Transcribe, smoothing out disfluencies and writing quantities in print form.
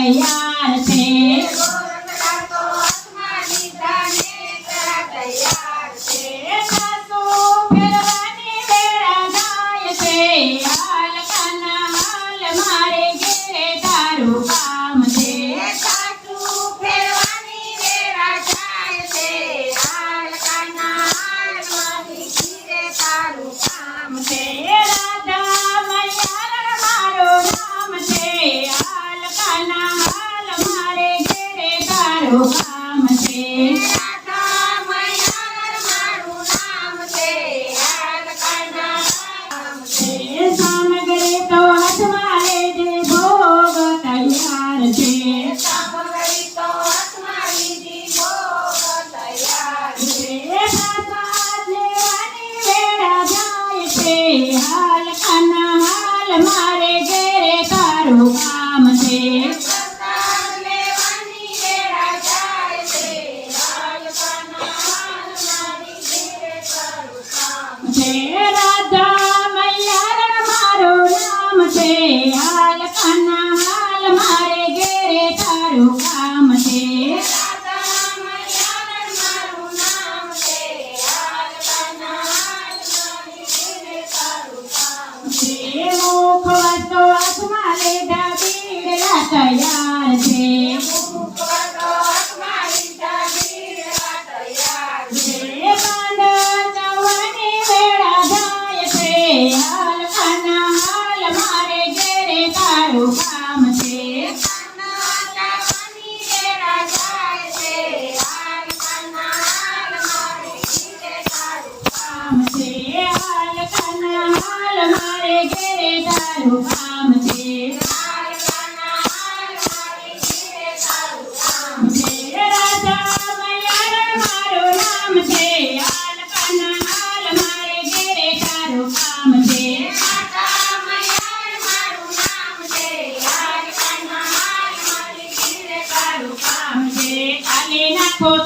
તૈયાર છે સાસુ ફેરવાની વેળા જાય છે હાલ કાના હાલ મારે ઘેરે તારું કામ છે રાધા મૈયાર મારું નામ છે હાલ કાના હાલ મારે ઘેરે તારું કામ છે સામગ્રી તો હાથમાં લેજે ભોગ તૈયાર છે પ્રસાદ લેવાની વેળા જાય છે હાલ કાના હાલ મારે ઘેરે તારું કામ છે રાધા મૈયાર મારું નામ છે હાલ કાના હાલ મારે ઘેરે તારું કામ છે મુખવાસ તો હાથમાં લીધા બીડલા તૈયાર છે બાંધવાની વેળા જાય છે હાલ કાના હાલ મારે ઘેરે તારું કામ છે કામ છે હાલ કાના હાલ મારે ઘેરે તારું કામ છે રાધા મૈયાર મારું નામ છે હાલ કાના હાલ મારે ઘેરે તારું કામ છે કામ છે કાલે નાખો